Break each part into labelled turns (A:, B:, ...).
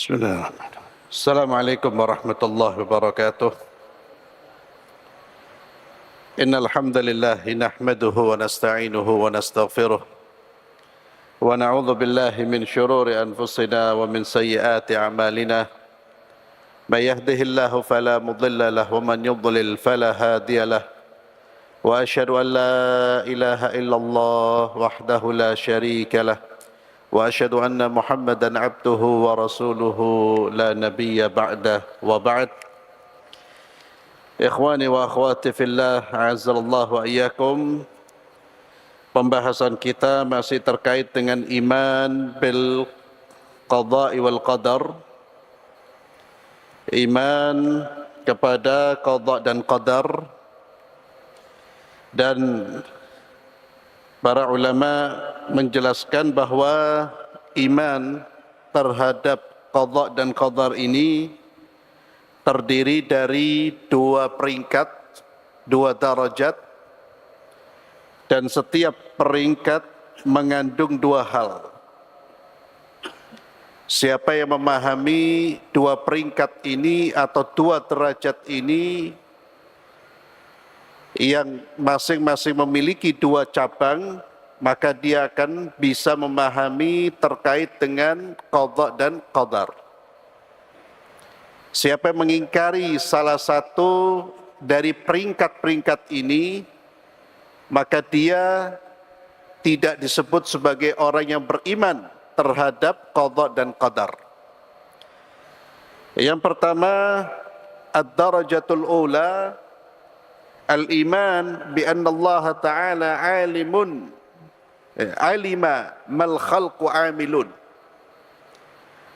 A: Bismillahirrahmanirrahim. Assalamualaikum warahmatullahi wabarakatuh. Innal hamdalillah nahmaduhu wa nasta'inuhu wa nastaghfiruh wa na'udzu billahi min shururi anfusina wa min sayyiati a'malina. May yahdihillahu fala mudilla lahu wa man yudlil fala hadiya lahu. Wa asyhadu an la ilaha illallah wahdahu la syarika lahu. وأشهد أن محمدًا عبده ورسوله لا نبي بعده وبعد. Ikhwani wa akhwati fillah, a'azzallahu wa iyyakum. Pembahasan kita masih terkait dengan iman bil qada'i wal qadar. Iman kepada qada' dan qadar. Dan para ulama menjelaskan bahwa iman terhadap qada dan qadar ini terdiri dari dua peringkat, dua darajat, dan setiap peringkat mengandung dua hal. Siapa yang memahami dua peringkat ini atau dua derajat ini yang masing-masing memiliki dua cabang, maka dia akan bisa memahami terkait dengan qada dan qadar. Siapa yang mengingkari salah satu dari peringkat-peringkat ini, maka dia tidak disebut sebagai orang yang beriman terhadap qada dan qadar. Yang pertama, ad-darajatul ula, al-iman bi anna Allah Ta'ala alimun alima mal khalqu amilun.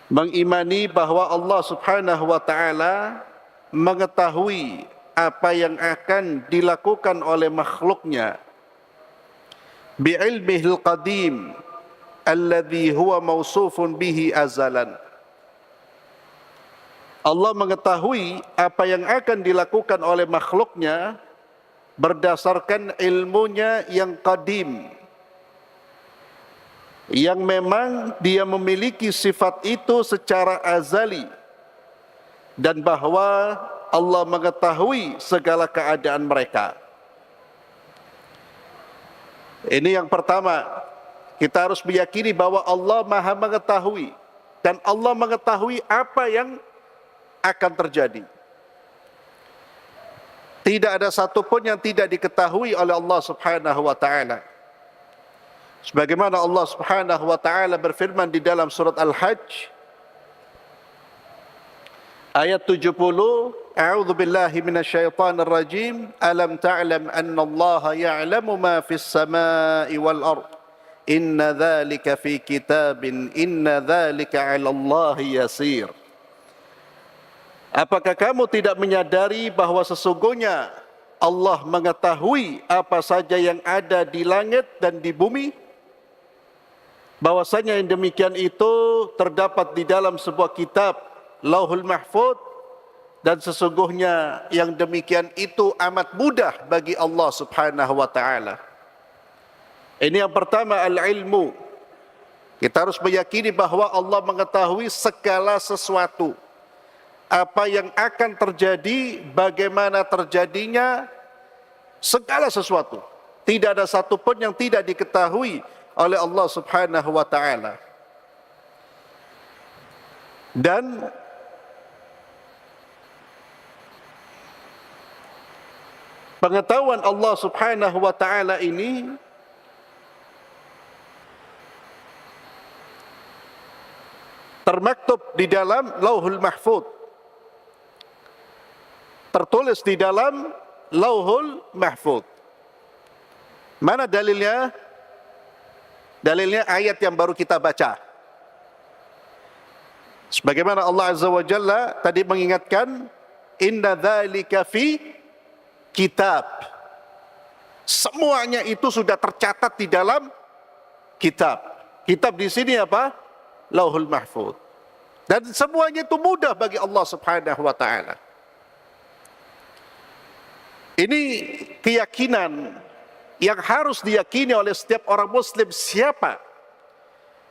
A: Mengimani bahwa Allah Subhanahu wa Ta'ala mengetahui apa yang akan dilakukan oleh makhluknya, bi ilmihil qadim alladhi huwa mausufun bihi azalan. Allah mengetahui apa yang akan dilakukan oleh makhluknya berdasarkan ilmunya yang qadim, yang memang dia memiliki sifat itu secara azali, dan bahwa Allah mengetahui segala keadaan mereka. Ini yang pertama, kita harus meyakini bahwa Allah Maha mengetahui, dan Allah mengetahui apa yang akan terjadi. Tidak ada satupun yang tidak diketahui oleh Allah Subhanahu wa Ta'ala. Sebagaimana Allah Subhanahu wa Ta'ala berfirman di dalam surat Al-Hajj ayat 70, A'udzu billahi minasyaitonir rajim, alam ta'lam anna Allah ya'lamu ma fis samai wal ard, inna dzalika fi kitabin, inna dzalika 'ala Allah yasir. Apakah kamu tidak menyadari bahwa sesungguhnya Allah mengetahui apa saja yang ada di langit dan di bumi? Bahwasanya yang demikian itu terdapat di dalam sebuah kitab, Lauhul Mahfuz, dan sesungguhnya yang demikian itu amat mudah bagi Allah Subhanahu wa Ta'ala. Ini yang pertama, al-ilmu. Kita harus meyakini bahwa Allah mengetahui segala sesuatu. Apa yang akan terjadi, bagaimana terjadinya, segala sesuatu. Tidak ada satupun yang tidak diketahui oleh Allah Subhanahu wa Ta'ala. Dan pengetahuan Allah Subhanahu wa Ta'ala ini termaktub di dalam Lauhul Mahfuz, tertulis di dalam Lauhul Mahfuz. Mana dalilnya? Dalilnya ayat yang baru kita baca. Sebagaimana Allah Azza wa Jalla tadi mengingatkan, inna dzalika fi kitab. Semuanya itu sudah tercatat di dalam kitab. Kitab di sini apa? Lauhul Mahfuz. Dan semuanya itu mudah bagi Allah Subhanahu wa Ta'ala. Ini keyakinan yang harus diyakini oleh setiap orang muslim. Siapa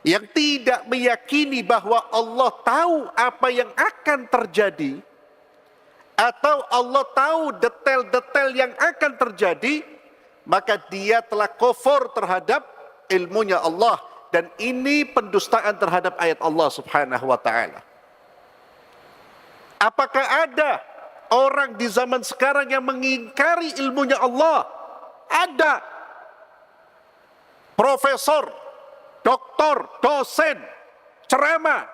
A: yang tidak meyakini bahwa Allah tahu apa yang akan terjadi, atau Allah tahu detail-detail yang akan terjadi, maka dia telah kufur terhadap ilmunya Allah, dan ini pendustaan terhadap ayat Allah Subhanahu wa taala. Apakah ada orang di zaman sekarang yang mengingkari ilmunya Allah? Ada. Profesor, doktor, dosen, ceramah.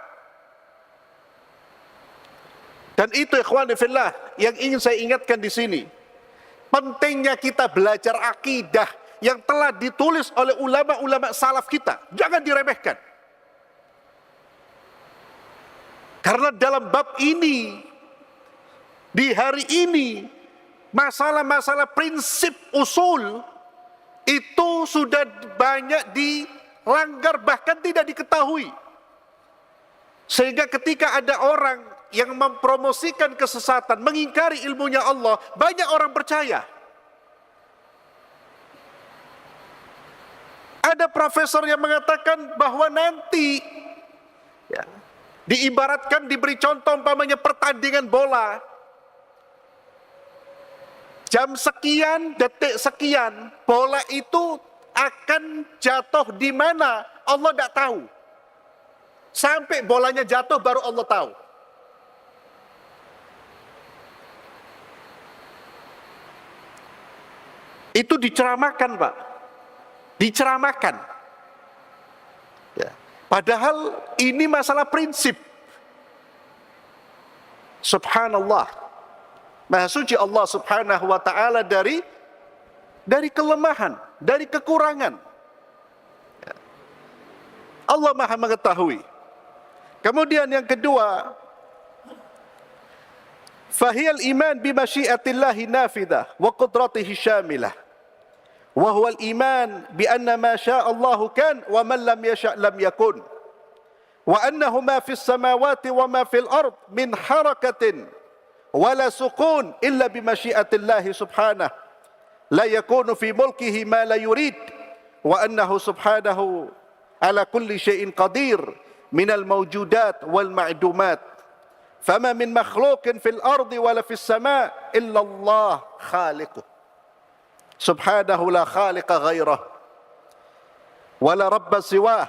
A: Dan itu ikhwan fillah yang ingin saya ingatkan di sini. Pentingnya kita belajar akidah yang telah ditulis oleh ulama-ulama salaf kita. Jangan diremehkan. Karena dalam bab ini, di hari ini, masalah-masalah prinsip usul itu sudah banyak dilanggar, bahkan tidak diketahui. Sehingga ketika ada orang yang mempromosikan kesesatan, mengingkari ilmunya Allah, banyak orang percaya. Ada profesor yang mengatakan bahwa nanti, ya, diibaratkan, diberi contoh umpamanya pertandingan bola, jam sekian, detik sekian, bola itu akan jatuh di mana Allah tidak tahu. Sampai bolanya jatuh baru Allah tahu. Itu diceramahkan, Pak. Diceramahkan. Ya. Padahal ini masalah prinsip. Subhanallah. Maha suci Allah Subhanahu wa taala dari kelemahan, dari kekurangan. Allah Maha mengetahui. Kemudian yang kedua, fahiyal iman bi masyiatillahi nafidah wa qudratihi syamilah. Wa huwa al-iman bi anna ma syaa Allahu kan wa man lam yasha' lam yakun. Wa annahu ma fis samawati wa ma fil ard min harakatin wala sukun illa bimasyiatillahi subhanahu la yakunu fi mulkihi ma la yurid wa annahu subhanahu ala kulli syai'in qadir minal mawjudat wal ma'dumat fama min makhluqin fil ardi wala fis sama' illa Allah khaliquh subhanahu la khaliqa ghairah wala rabba siwah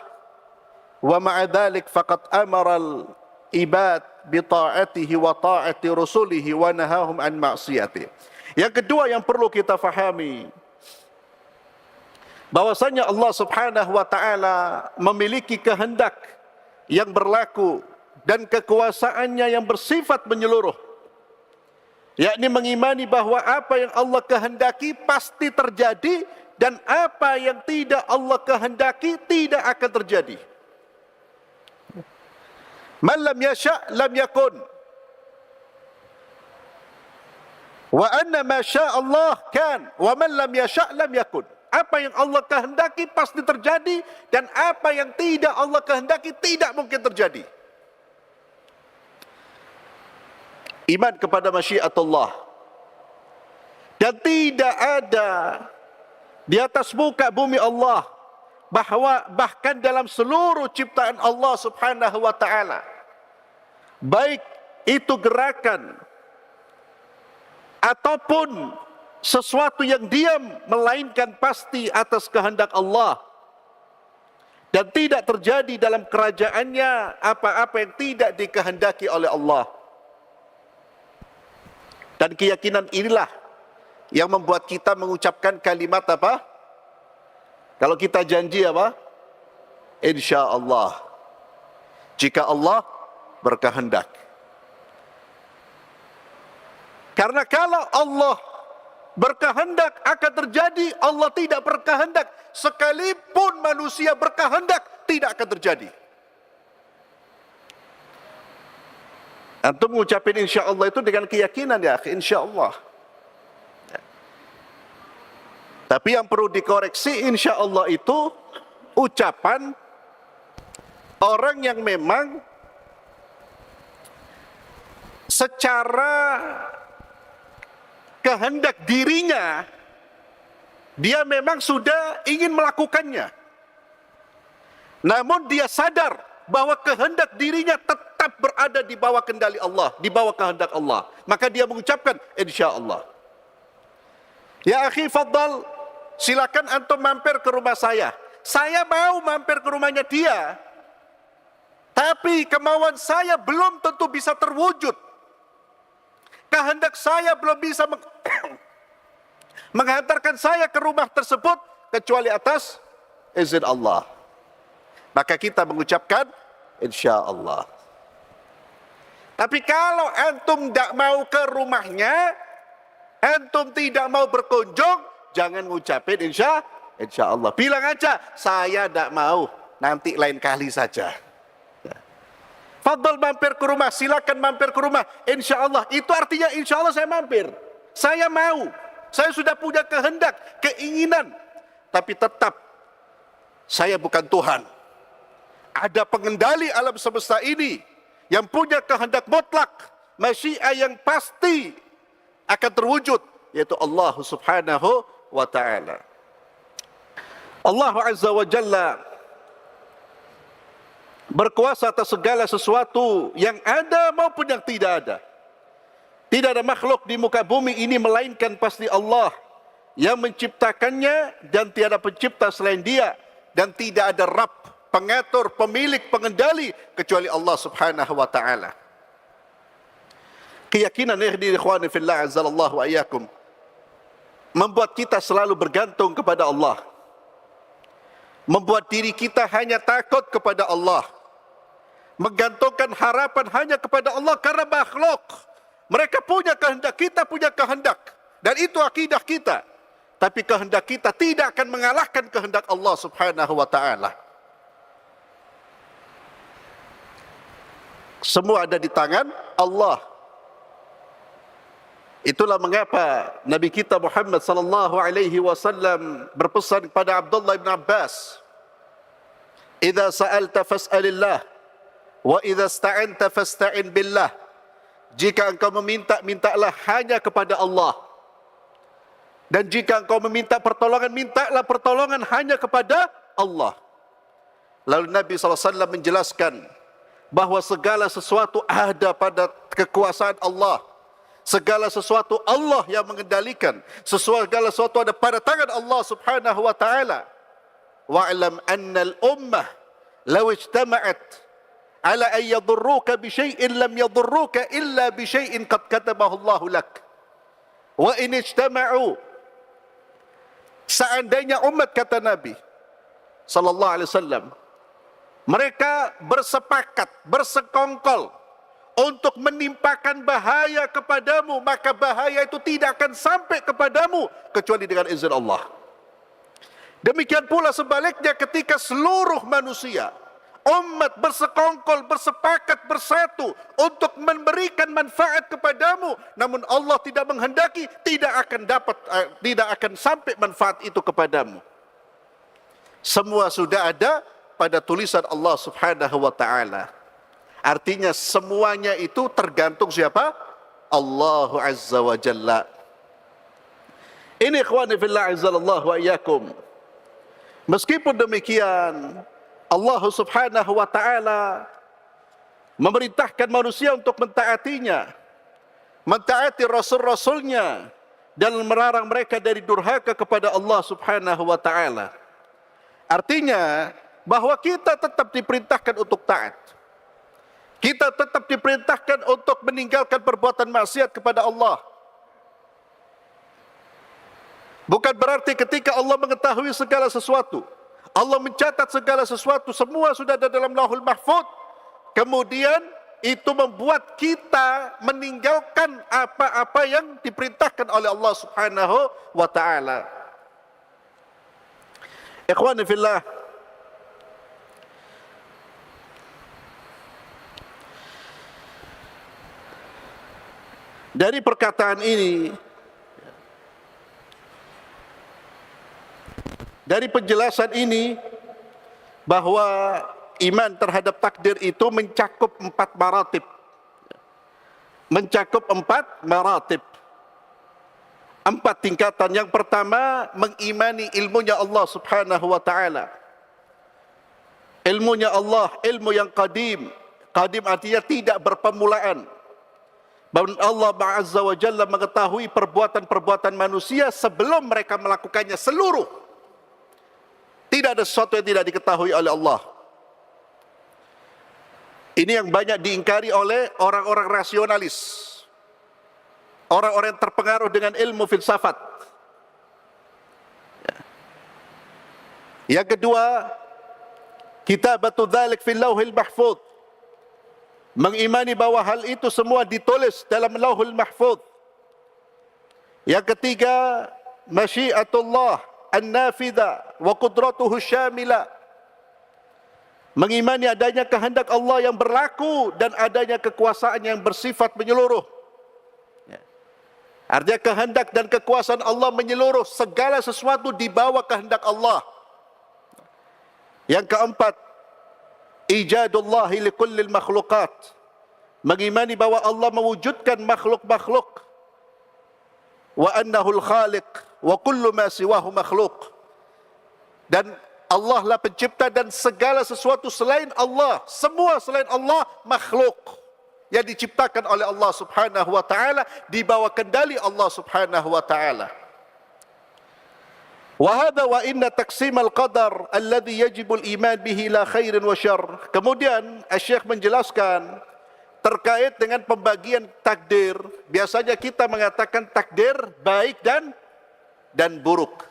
A: wa ma'a dhalik faqad amara al ibad bi ta'atihi wa ta'ati rusulihi wa nahahum an ma'siyati. Yang kedua yang perlu kita fahami, bahwasanya Allah Subhanahu wa taala memiliki kehendak yang berlaku dan kekuasaannya yang bersifat menyeluruh, yakni mengimani bahwa apa yang Allah kehendaki pasti terjadi dan apa yang tidak Allah kehendaki tidak akan terjadi. Man lam yasha' lam yakun. Wa anna ma syaa Allah kan wa man lam yasha' lam yakun. Apa yang Allah kehendaki pasti terjadi dan apa yang tidak Allah kehendaki tidak mungkin terjadi. Iman kepada masyiatullah. Dan tidak ada di atas muka bumi Allah, bahkan dalam seluruh ciptaan Allah Subhanahu wa taala, baik itu gerakan ataupun sesuatu yang diam, melainkan pasti atas kehendak Allah, dan tidak terjadi dalam kerajaannya apa-apa yang tidak dikehendaki oleh Allah. Dan keyakinan inilah yang membuat kita mengucapkan kalimat apa? Kalau kita janji apa? Insya Allah. Jika Allah berkehendak. Karena kalau Allah berkehendak akan terjadi, Allah tidak berkehendak. Sekalipun manusia berkehendak, tidak akan terjadi. Antum mengucapkan insya Allah itu dengan keyakinan, ya, insya Allah. Tapi yang perlu dikoreksi, insya Allah itu ucapan orang yang memang secara kehendak dirinya, dia memang sudah ingin melakukannya. namun dia sadar bahwa kehendak dirinya tetap berada di bawah kendali Allah, di bawah kehendak Allah, maka dia mengucapkan insyaallah. Ya akhi faddal, silakan antum mampir ke rumah saya. Saya mau mampir ke rumahnya dia, tapi kemauan saya belum tentu bisa terwujud. Kehendak saya belum bisa menghantarkan saya ke rumah tersebut kecuali atas izin Allah. Maka kita mengucapkan insyaallah. Tapi kalau antum tidak mau ke rumahnya, antum tidak mau berkunjung, jangan ngucapin insyaallah. Bilang aja, saya tidak mau, nanti lain kali saja. Fadl mampir ke rumah, silakan mampir ke rumah. Insyaallah, itu artinya insyaallah saya mampir. Saya mau, saya sudah punya kehendak, keinginan. Tapi tetap, saya bukan Tuhan. Ada pengendali alam semesta ini yang punya kehendak mutlak, masyiah yang pasti akan terwujud, yaitu Allah subhanahu wa ta'ala. Allah azza wa jalla berkuasa atas segala sesuatu yang ada maupun yang tidak ada. Tidak ada makhluk di muka bumi ini melainkan pasti Allah yang menciptakannya, dan tiada pencipta selain Dia, dan tidak ada Rabb, pengatur, pemilik, pengendali kecuali Allah subhanahu wa ta'ala. Keyakinan ikhwani fillah azzalallahu wa iyyakum membuat kita selalu bergantung kepada Allah, membuat diri kita hanya takut kepada Allah, menggantungkan harapan hanya kepada Allah, karena makhluk mereka punya kehendak, kita punya kehendak, dan itu akidah kita. Tapi kehendak kita tidak akan mengalahkan kehendak Allah subhanahu wa ta'ala. Semua ada di tangan Allah. Itulah mengapa Nabi kita Muhammad sallallahu alaihi wasallam berpesan kepada Abdullah bin Abbas, "Idza sa'alta fas'alillah, wa idza ista'anta fasta'in billah." Jika engkau meminta, mintalah hanya kepada Allah. Dan jika engkau meminta pertolongan, mintalah pertolongan hanya kepada Allah. Lalu Nabi SAW menjelaskan bahawa segala sesuatu ada pada kekuasaan Allah. Segala sesuatu Allah yang mengendalikan. Segala sesuatu ada pada tangan Allah subhanahu wa ta'ala. Wa'lam anna al-ummah law ijtama'at ala an yadurruka bi syai'in lam yadurruka illa bi syai'in qad katabahu Allah lak. Wa in ijtama'u, seandainya umat, kata Nabi sallallahu alaihi wasallam, mereka bersepakat, bersekongkol untuk menimpakan bahaya kepadamu, maka bahaya itu tidak akan sampai kepadamu kecuali dengan izin Allah. Demikian pula sebaliknya, ketika seluruh manusia, umat bersekongkol, bersepakat, bersatu untuk memberikan manfaat kepadamu, namun Allah tidak menghendaki, tidak akan sampai manfaat itu kepadamu. Semua sudah ada pada tulisan Allah subhanahu wa ta'ala. Artinya semuanya itu tergantung siapa? Allah azza wa jalla. Ini ikhwani fillah azzallahu wa iyyakum. Meskipun demikian, Allah subhanahu wa ta'ala memerintahkan manusia untuk mentaatinya, mentaati rasul-rasulnya, dan melarang mereka dari durhaka kepada Allah subhanahu wa ta'ala. Artinya bahwa kita tetap diperintahkan untuk taat. Kita tetap diperintahkan untuk meninggalkan perbuatan maksiat kepada Allah. Bukan berarti ketika Allah mengetahui segala sesuatu, Allah mencatat segala sesuatu, semua sudah ada dalam Lauhul Mahfuz, kemudian itu membuat kita meninggalkan apa-apa yang diperintahkan oleh Allah subhanahu wa ta'ala. Ikhwani fillah, dari perkataan ini, dari penjelasan ini, bahwa iman terhadap takdir itu mencakup 4 maratib. Mencakup 4 maratib. 4 tingkatan. Yang pertama, mengimani ilmunya Allah subhanahu wa ta'ala. Ilmunya Allah, ilmu yang qadim. Qadim artinya tidak berpermulaan. Bahwa Allah Azza wa Jalla mengetahui perbuatan-perbuatan manusia sebelum mereka melakukannya seluruh. Tidak ada sesuatu yang tidak diketahui oleh Allah. Ini yang banyak diingkari oleh orang-orang rasionalis. Orang-orang yang terpengaruh dengan ilmu filsafat. Yang kedua, kitabatu dzalik fil lauhil mahfuz. Mengimani bahwa hal itu semua ditulis dalam lauhul mahfuz. Yang ketiga, masyiatullah an-nafidha wa qudratuhu syamila. Mengimani adanya kehendak Allah yang berlaku dan adanya kekuasaan yang bersifat menyeluruh. Artinya kehendak dan kekuasaan Allah menyeluruh, segala sesuatu di bawah kehendak Allah. Yang keempat, ijadullahi likullil makhluqat. Mengimani bahwa Allah mewujudkan makhluk-makhluk. Wa annahul khaliq wa kullu ma siwahu makhluk. Dan Allah lah pencipta dan segala sesuatu selain Allah, semua selain Allah makhluk yang diciptakan oleh Allah Subhanahu wa taala, di bawah kendali Allah Subhanahu wa taala. Wahada wa inna taqsim al-qadar alladhi yajibu al-iman bihi la khairin wa syarr. Kemudian Syekh menjelaskan terkait dengan pembagian takdir. Biasanya kita mengatakan takdir baik dan buruk.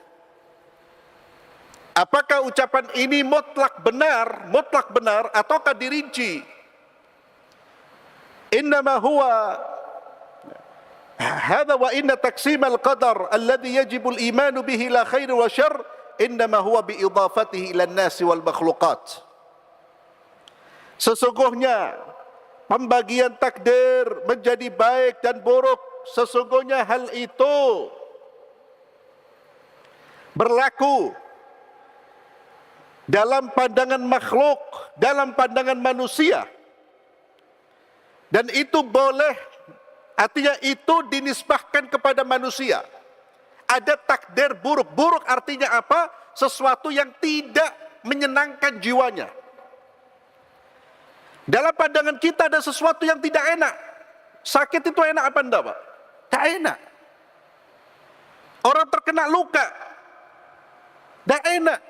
A: Apakah ucapan ini mutlak benar ataukah dirinci? Innama huwa هذا وإن تقسيم القدر الذي يجب الإيمان به لا خير وشر إنما هو بإضافته إلى الناس والمخلوقات. Sesungguhnya pembagian takdir menjadi baik dan buruk, sesungguhnya hal itu berlaku dalam pandangan makhluk, dalam pandangan manusia. Dan itu boleh, artinya itu dinisbahkan kepada manusia. Ada takdir buruk. Buruk artinya apa? Sesuatu yang tidak menyenangkan jiwanya. Dalam pandangan kita ada sesuatu yang tidak enak. Sakit itu enak apa enggak, Pak? Tak enak. Orang terkena luka, tak enak.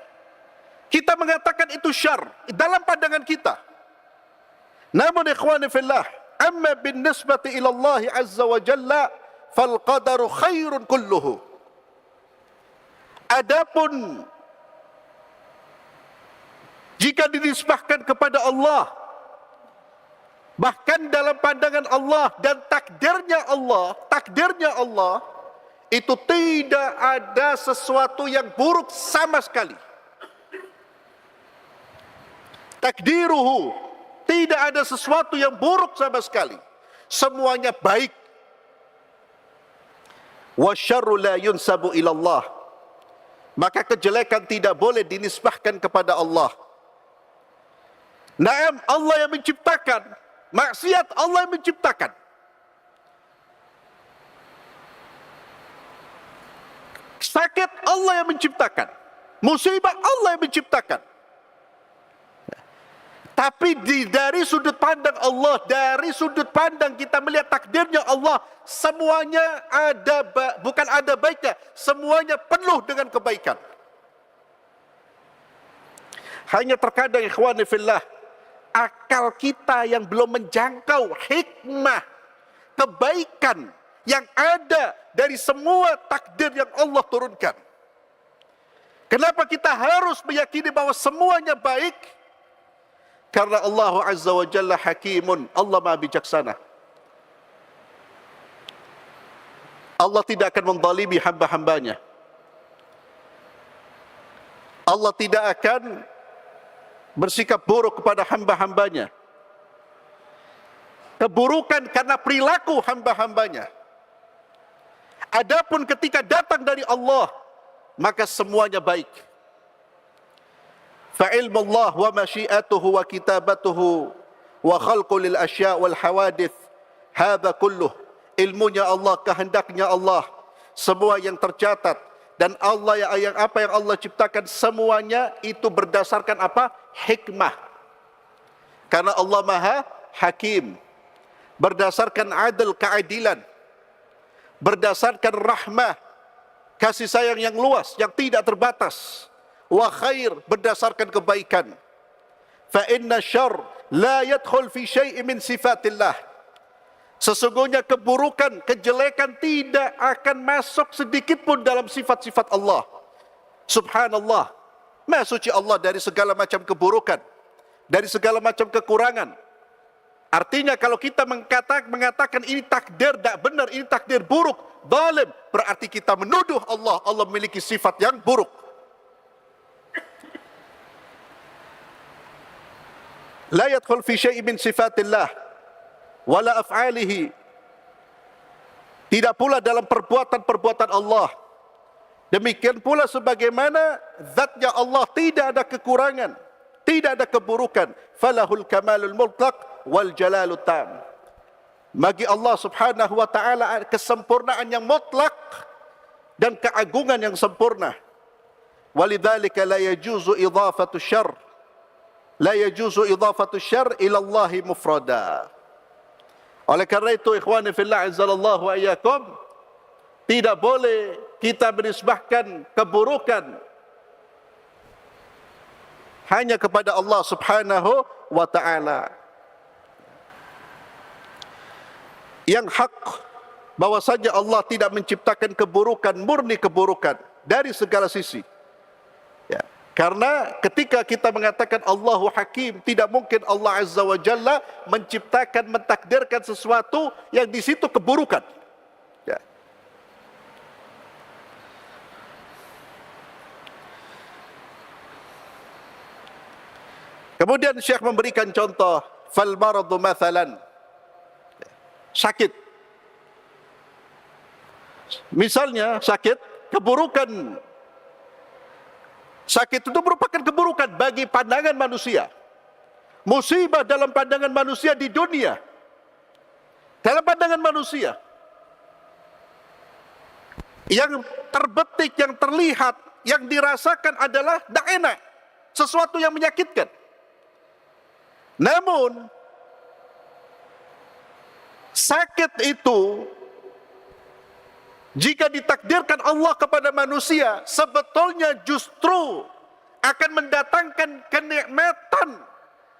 A: Kita mengatakan itu syar dalam pandangan kita. Namun ikhwani fillah, amma bin nisbati ila Allah azza wa jalla fal qadaru khairun kulluhu. Adapun jika dinisbahkan kepada Allah, bahkan dalam pandangan Allah dan takdirnya Allah itu tidak ada sesuatu yang buruk sama sekali. Takdiruhu, tidak ada sesuatu yang buruk sama sekali. Semuanya baik. Wa syarru la yunsabu ila Allah. Maka kejelekan tidak boleh dinisbahkan kepada Allah. Naam, Allah yang menciptakan. Maksiat Allah yang menciptakan. Sakit Allah yang menciptakan. Musibah Allah yang menciptakan. Tapi dari sudut pandang Allah, dari sudut pandang kita melihat takdirnya Allah, semuanya ada, bukan ada baiknya, semuanya penuh dengan kebaikan. Hanya terkadang ikhwani fillah, akal kita yang belum menjangkau hikmah, kebaikan yang ada dari semua takdir yang Allah turunkan. Kenapa kita harus meyakini bahwa semuanya baik? Karena Allah Azza wa Jalla hakimun, Allah maha bijaksana. Allah tidak akan menzalimi hamba-hambanya. Allah tidak akan bersikap buruk kepada hamba-hambanya. Keburukan karena perilaku hamba-hambanya. Adapun ketika datang dari Allah, maka semuanya baik. فعلم الله ومشيئته وكتابته وخلق للأشياء والحوادث هذا كله ilmunya Allah, kehendaknya Allah, semua yang tercatat, Dan Allah yang apa yang Allah ciptakan semuanya itu berdasarkan apa? Hikmah. Karena Allah Maha Hakim. Berdasarkan adil, keadilan. Berdasarkan rahmah, kasih sayang yang luas, yang tidak terbatas. Wa khair, berdasarkan kebaikan. Fa inna syarr la yadkhul fi syai'in min sifatillah. Sesungguhnya keburukan, kejelekan tidak akan masuk sedikit pun dalam sifat-sifat Allah. Subhanallah. Maha suci Allah dari segala macam keburukan, dari segala macam kekurangan. Artinya kalau kita mengatakan ini takdir tak benar, ini takdir buruk, zalim, berarti kita menuduh Allah. Allah memiliki sifat yang buruk. La yadkhul fi syai'in min sifatillah wala af'alihi. Tidak pula dalam perbuatan-perbuatan Allah. Demikian pula sebagaimana zatnya Allah tidak ada kekurangan, tidak ada keburukan. Falahul kamalul mutlaq wal jalalut tam. Bagi Allah Subhanahu wa taala kesempurnaan yang mutlak dan keagungan yang sempurna. Walidzalika la yajuzu idhafatu syarr. La yajuzu idhafatu syarr ila Allah mufrada. Oleh karena itu, ikhwani fillah azzallahu wa iyyakum, tidak boleh kita menisbahkan keburukan hanya kepada Allah Subhanahu wa taala. Yang hak bahwasanya Allah tidak menciptakan keburukan, murni keburukan dari segala sisi. Ya. Karena ketika kita mengatakan Allahu Hakim, tidak mungkin Allah Azza wa Jalla menciptakan, mentakdirkan sesuatu yang di situ keburukan. Ya. Kemudian Syekh memberikan contoh, fal maradu mathalan, sakit. Misalnya sakit, keburukan. Sakit itu merupakan keburukan bagi pandangan manusia. Musibah dalam pandangan manusia di dunia. Dalam pandangan manusia. Yang terbetik, yang terlihat, yang dirasakan adalah tidak enak. Sesuatu yang menyakitkan. Namun, sakit itu jika ditakdirkan Allah kepada manusia, sebetulnya justru akan mendatangkan kenikmatan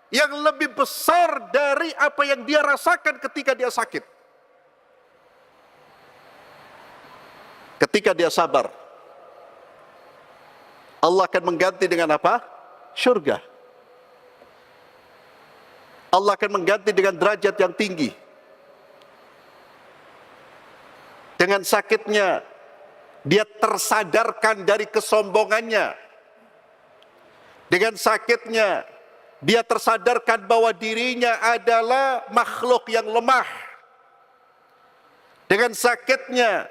A: yang lebih besar dari apa yang dia rasakan ketika dia sakit. Ketika dia sabar, Allah akan mengganti dengan apa? Syurga. Allah akan mengganti dengan derajat yang tinggi. Dengan sakitnya, dia tersadarkan dari kesombongannya. Dengan sakitnya, dia tersadarkan bahwa dirinya adalah makhluk yang lemah. Dengan sakitnya,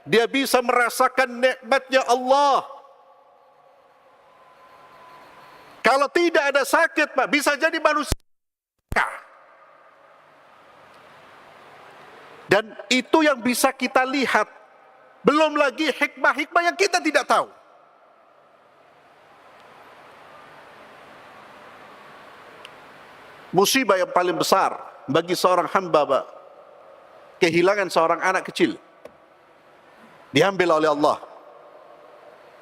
A: dia bisa merasakan nikmatnya Allah. Kalau tidak ada sakit, Pak, bisa jadi manusia. Dan itu yang bisa kita lihat. Belum lagi hikmah-hikmah yang kita tidak tahu. Musibah yang paling besar bagi seorang hamba, Pak, kehilangan seorang anak kecil. Diambil oleh Allah.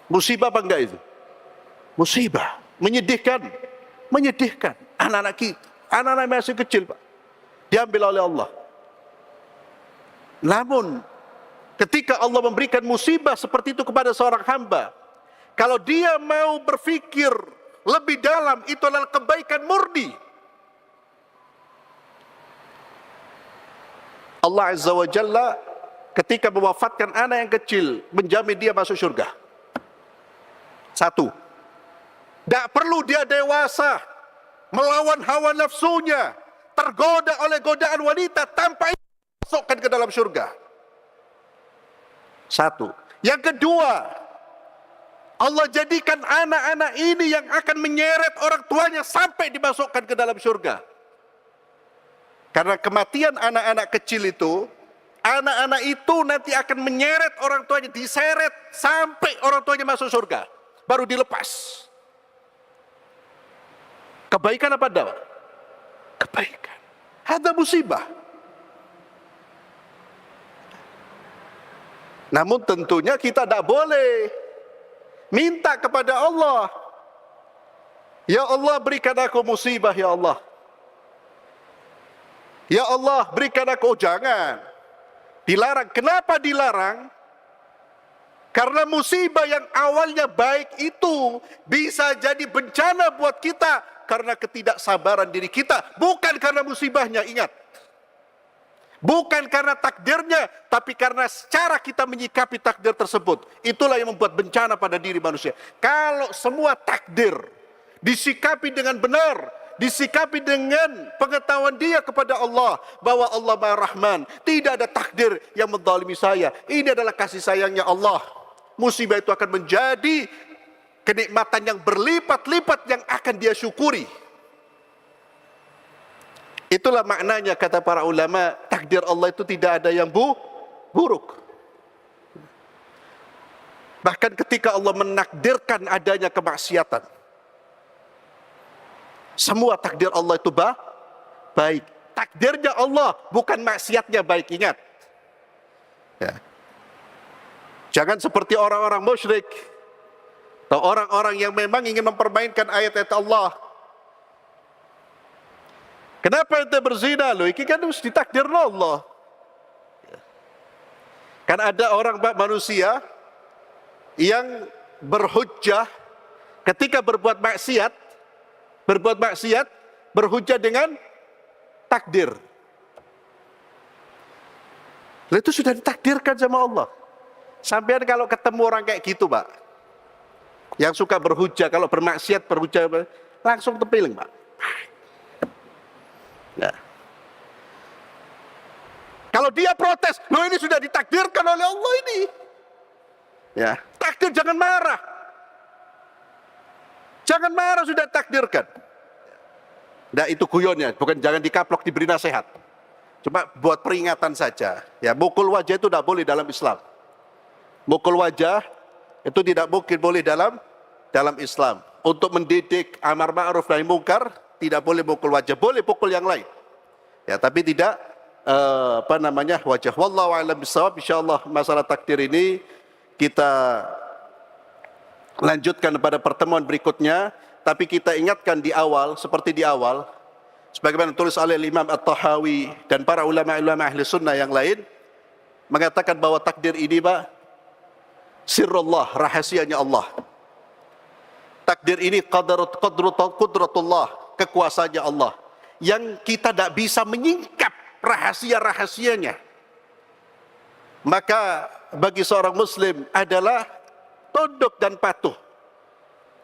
A: Musibah apa enggak itu? Musibah. Menyedihkan. Menyedihkan. Anak-anak kita. Anak-anak masih kecil, Pak. Diambil oleh Allah. Namun, ketika Allah memberikan musibah seperti itu kepada seorang hamba, kalau dia mau berfikir lebih dalam, itu adalah kebaikan murni. Allah Azza wa Jalla ketika mewafatkan anak yang kecil, menjamin dia masuk surga. Satu, tidak perlu dia dewasa, melawan hawa nafsunya, tergoda oleh godaan wanita, tanpa itu masukkan ke dalam surga. Satu. Yang kedua, Allah jadikan anak-anak ini yang akan menyeret orang tuanya sampai dimasukkan ke dalam surga. Karena kematian anak-anak kecil itu Anak-anak itu nanti akan menyeret orang tuanya, diseret sampai orang tuanya masuk surga, baru dilepas. Kebaikan apa enggak? Kebaikan. Ada musibah. Namun tentunya kita tidak boleh minta kepada Allah, ya Allah berikan aku musibah ya Allah. Ya Allah berikan aku, jangan. Dilarang. Kenapa dilarang? Karena musibah yang awalnya baik itu bisa jadi bencana buat kita karena ketidaksabaran diri kita, bukan karena musibahnya, ingat. Bukan karena takdirnya, tapi karena cara kita menyikapi takdir tersebut. Itulah yang membuat bencana pada diri manusia. Kalau semua takdir disikapi dengan benar, disikapi dengan pengetahuan dia kepada Allah, bahwa Allah Maha Rahman, tidak ada takdir yang menzalimi saya, ini adalah kasih sayangnya Allah, musibah itu akan menjadi kenikmatan yang berlipat-lipat yang akan dia syukuri. Itulah maknanya, kata para ulama, takdir Allah itu tidak ada yang buruk. Bahkan ketika Allah menakdirkan adanya kemaksiatan, semua takdir Allah itu baik. Takdirnya Allah, bukan maksiatnya baik, ingat. Ya. Jangan seperti orang-orang musyrik atau orang-orang yang memang ingin mempermainkan ayat-ayat Allah. Kenapa ente berzina loh? Ini kan harus ditakdir Allah. Kan ada orang manusia yang berhujjah ketika berbuat maksiat berhujjah dengan takdir. Itu sudah ditakdirkan sama Allah. Sampean kalau ketemu orang kayak gitu, Pak, yang suka berhujjah, kalau bermaksiat berhujjah, langsung tepiling, Pak. Nah, kalau dia protes, loh ini sudah ditakdirkan oleh Allah ini. Ya, takdir jangan marah. Jangan marah, sudah takdirkan. Nah, itu guyonnya, bukan jangan dikaplok diberi nasihat. Cuma buat peringatan saja. Ya, mukul wajah itu tidak boleh dalam Islam. Mukul wajah itu tidak mungkin boleh dalam Islam. Untuk mendidik amar ma'ruf nahi mungkar, tidak boleh mukul wajah, boleh pukul yang lain. Ya, tapi tidak wajah. Wallahu a'lam bishawab. Insyaallah masalah takdir ini kita lanjutkan pada pertemuan berikutnya, tapi kita ingatkan di awal, seperti di awal, sebagaimana tulis oleh Imam At-Tahawi dan para ulama-ulama ahli sunnah yang lain, mengatakan bahwa takdir ini, Pak, sirrullah, rahasianya Allah. Takdir ini qudratullah, kekuasaannya Allah, yang kita tidak bisa menyingkap rahasia-rahasianya. Maka bagi seorang muslim adalah tunduk dan patuh.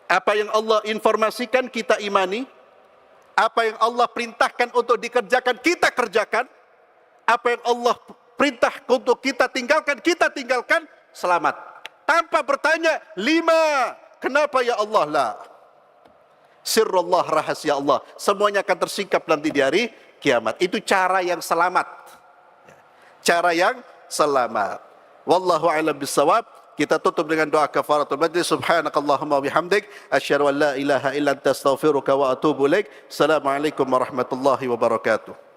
A: Apa yang Allah informasikan kita imani, apa yang Allah perintahkan untuk dikerjakan kita kerjakan, apa yang Allah perintah untuk kita tinggalkan, selamat. Tanpa bertanya, 5, kenapa ya Allah? La. Sirrullah, rahasia Allah. Semuanya akan tersingkap nanti di hari kiamat. Itu cara yang selamat. Cara yang selamat. Wallahu a'lam bishawab. Kita tutup dengan doa kafaratul majlis. Subhanakallahumma wa bihamdik, asyhadu an la ilaha illa anta astaghfiruka wa atubu ilaik. Assalamualaikum warahmatullahi wabarakatuh.